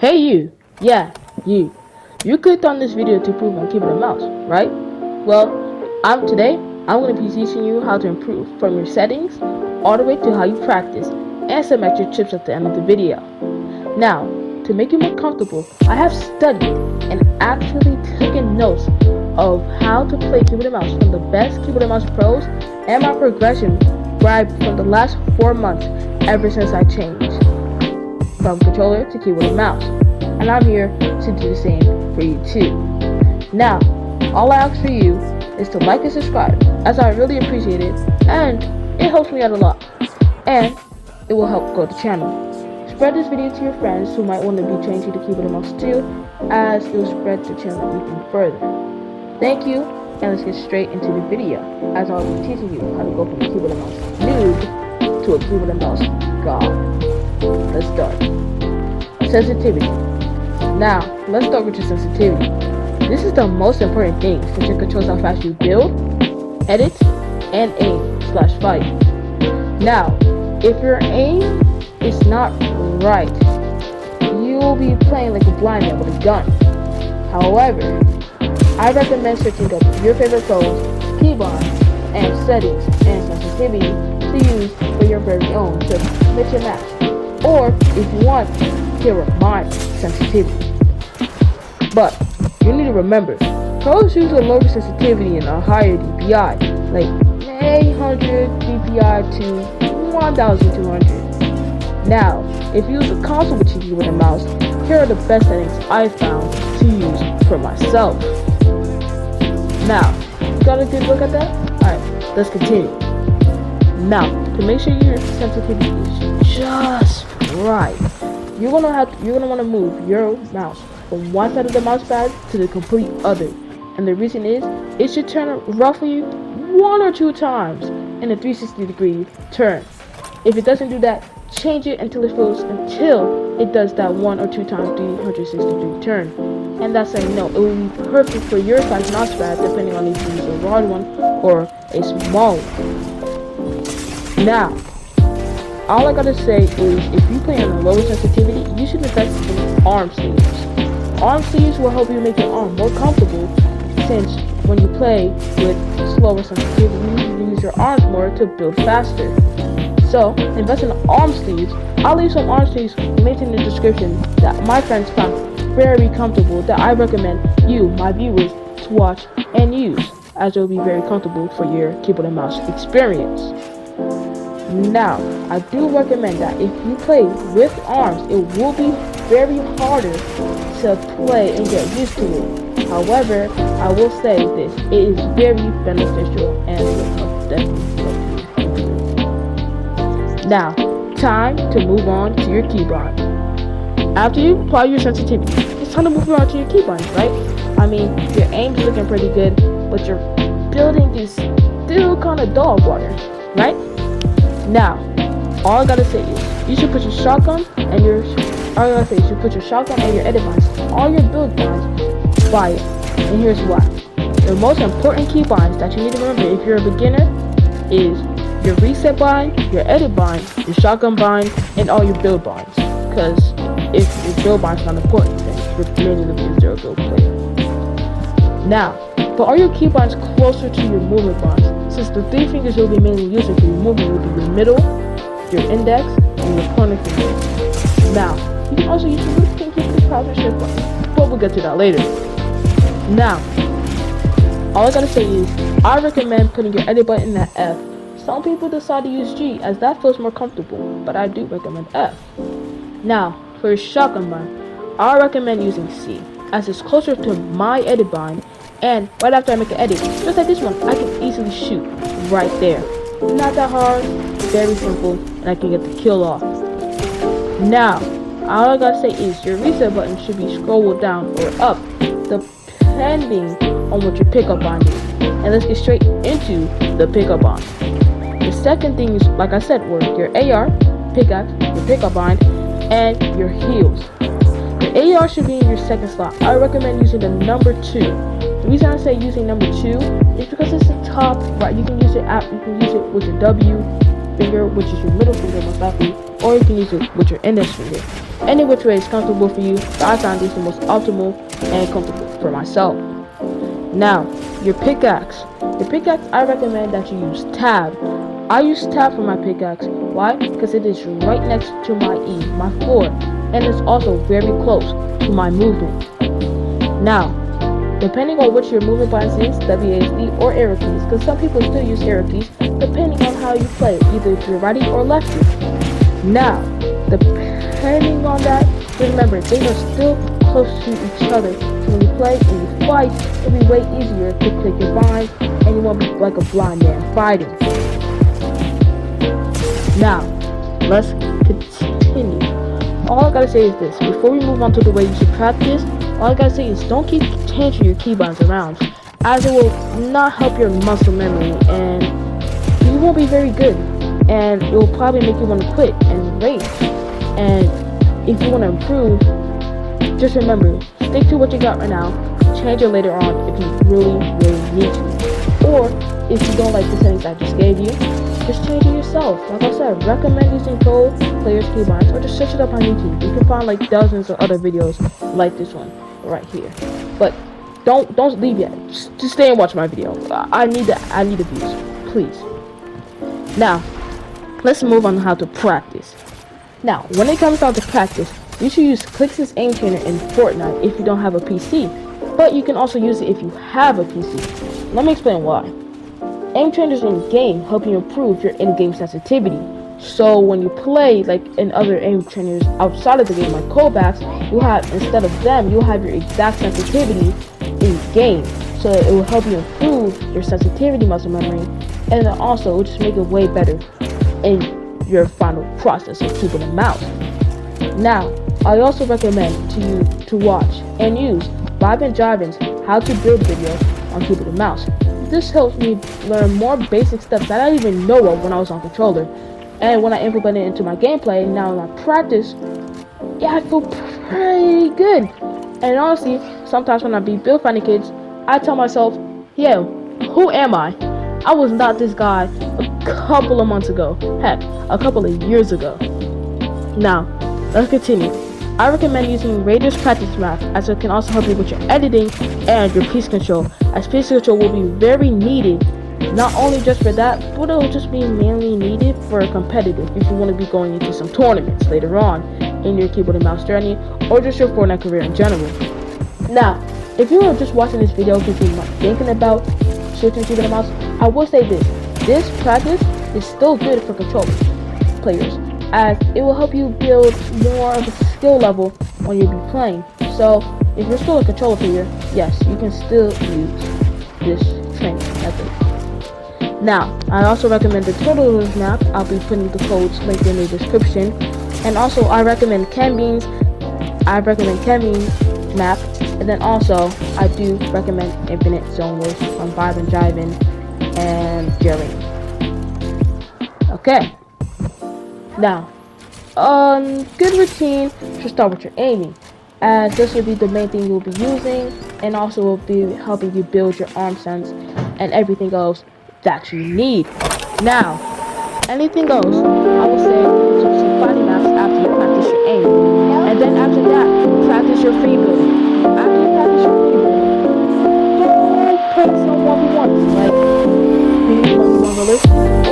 Hey you! Yeah, you. You clicked on this video to improve on keyboard and mouse, right? Well, today I'm going to be teaching you how to improve from your settings all the way to how you practice and some extra tips at the end of the video. Now, to make you more comfortable, I have studied and actually taken notes of how to play keyboard and mouse from the best keyboard and mouse pros and my progression from the last 4 months ever since I changed from controller to keyboard and mouse, and I'm here to do the same for you too. Now, all I ask for you is to like and subscribe, as I really appreciate it, and it helps me out a lot, and it will help grow the channel. Spread this video to your friends who might want to be changing to keyboard and mouse too, as it will spread the channel even further. Thank you, and let's get straight into the video, as I'll be teaching you how to go from a keyboard and mouse noob to a keyboard and mouse god. Let's start. Sensitivity. Now, let's start with your sensitivity. This is the most important thing since it controls how fast you build, edit, and aim/fight. Now, if your aim is not right, you will be playing like a blind man with a gun. However, I recommend searching up your favorite pros, keybinds, and settings and sensitivity to use for your very own to mix and match. Or, if you want, hear my sensitivity. But, you need to remember, pros use a lower sensitivity and a higher DPI, like 800 DPI to 1200. Now, if you use a console with your keyboard and mouse, here are the best settings I found to use for myself. Now, you got a good look at that? Alright, let's continue. Now, to make sure your sensitivity is just right, you're gonna want to move your mouse from one side of the mouse pad to the complete other, and the reason is it should turn roughly 1 or 2 times in a 360-degree turn. If it doesn't do that, change it until it does that 1 or 2 times 360-degree turn, and that's saying no. It will be perfect for your size mouse pad, depending on if you use a large one or a small one. Now, all I gotta say is, if you play on a lower sensitivity, you should invest in arm sleeves. Arm sleeves will help you make your arm more comfortable, since when you play with slower sensitivity, you use your arms more to build faster. So, invest in arm sleeves. I'll leave some arm sleeves linked in the description that my friends found very comfortable, that I recommend you, my viewers, to watch and use, as it will be very comfortable for your keyboard and mouse experience. Now, I do recommend that if you play with arms, it will be very harder to play and get used to it. However, I will say this, it is very beneficial and will definitely help you. Now, time to move on to your keybind. After you apply your sensitivity, it's time to move on to your keybind, right? I mean, your aim's looking pretty good, but your building is still kind of dog water, right? Now, all I gotta say is, you should put your shotgun and your edit binds, all your build binds, by it. And here's why. The most important key binds that you need to remember if you're a beginner is your reset bind, your edit bind, your shotgun bind, and all your build binds. Because if your build bind's not important, then you're mainly looking at zero build player. Now, put all your key binds closer to your movement binds, since the 3 fingers you'll be mainly using for your movement will be your middle, your index, and your pointer finger. Now, you can also use your little pinky for the pause and shift button, but we'll get to that later. Now, all I gotta say is, I recommend putting your edit button at F. Some people decide to use G, as that feels more comfortable, but I do recommend F. Now, for your shotgun bind, I recommend using C, as it's closer to my edit bind, and right after I make an edit, just like this one, I can easily shoot right there. Not that hard, very simple, and I can get the kill off. Now, all I gotta say is, your reset button should be scrolled down or up, depending on what your pickup bind is. And let's get straight into the pickup bind. The second thing is, like I said, were your AR, pickaxe, your pickup bind, and your heals. Your AR should be in your second slot. I recommend using the number 2. The reason I say using number 2 is because it's the top right. You can use it with your W, finger, which is your middle finger most likely, or you can use it with your index finger. Any which way is comfortable for you, but I found these the most optimal and comfortable for myself. Now, your pickaxe. Your pickaxe, I recommend that you use tab. I use tab for my pickaxe. Why? Because it is right next to my E, my floor, and it's also very close to my movement. Now, depending on which your movement button is, WASD or arrow keys, because some people still use arrow keys, depending on how you play, either if you're righty or lefty. Now, depending on that, remember, they are still close to each other. So when you play and you fight, it'll be way easier to click your bind, and you won't be like a blind man fighting. Now, let's continue. All I gotta say is this, before we move on to the way you should practice, all I gotta say is don't keep changing your keybinds around, as it will not help your muscle memory, and you won't be very good, and it will probably make you want to quit and rage. And if you want to improve, just remember, stick to what you got right now, change it later on if you really need to. Or, if you don't like the settings I just gave you, just change it yourself. Like I said, recommend using pro players keybinds, or just search it up on YouTube. You can find like dozens of other videos like this one right here. But don't leave yet. Just stay and watch my video. I need the views, please. Now, let's move on to how to practice. Now, when it comes down to practice, you should use Clix Aim Trainer in Fortnite if you don't have a PC. But you can also use it if you have a PC. Let me explain why. Aim trainers in-game help you improve your in-game sensitivity. So when you play like in other aim trainers outside of the game, like callbacks, instead of them, you'll have your exact sensitivity in-game. So it will help you improve your sensitivity muscle memory, and then also it will just make it way better in your final process of keyboard and mouse. Now, I also recommend to you to watch and use Viben and Jiven's how to build videos on keyboard and mouse. This helps me learn more basic steps that I didn't even know of when I was on controller. And when I implement it into my gameplay, now in my practice, yeah, I feel pretty good. And honestly, sometimes when I be build finding kids, I tell myself, yo, who am I? I was not this guy a couple of months ago. Heck, a couple of years ago. Now, let's continue. I recommend using Raiders Practice Map, as it can also help you with your editing and your piece control, as piece control will be very needed, not only just for that, but it will just be mainly needed for competitive if you want to be going into some tournaments later on in your keyboard and mouse journey, or just your Fortnite career in general. Now, if you are just watching this video because you're not thinking about switching keyboard and mouse, I will say this practice is still good for controller players, as it will help you build more of a skill level when you be playing. So if you're still a controller player, yes, you can still use this training method. Now, I also recommend the tutorials map. I'll be putting the codes linked in the description. And also I recommend Kenbean's map. And then also I do recommend Infinite Zone Wars on Viben and Jiven and Jerry. Okay. Now, good routine should start with your aiming, as this will be the main thing you'll be using, and also will be helping you build your arm sense and everything else that you need. Now, anything else, I would say do some fighting maps after you practice your aim, and then after that, practice your free build. After you practice your free build, go play some 1v1s, like do you 1v1 release?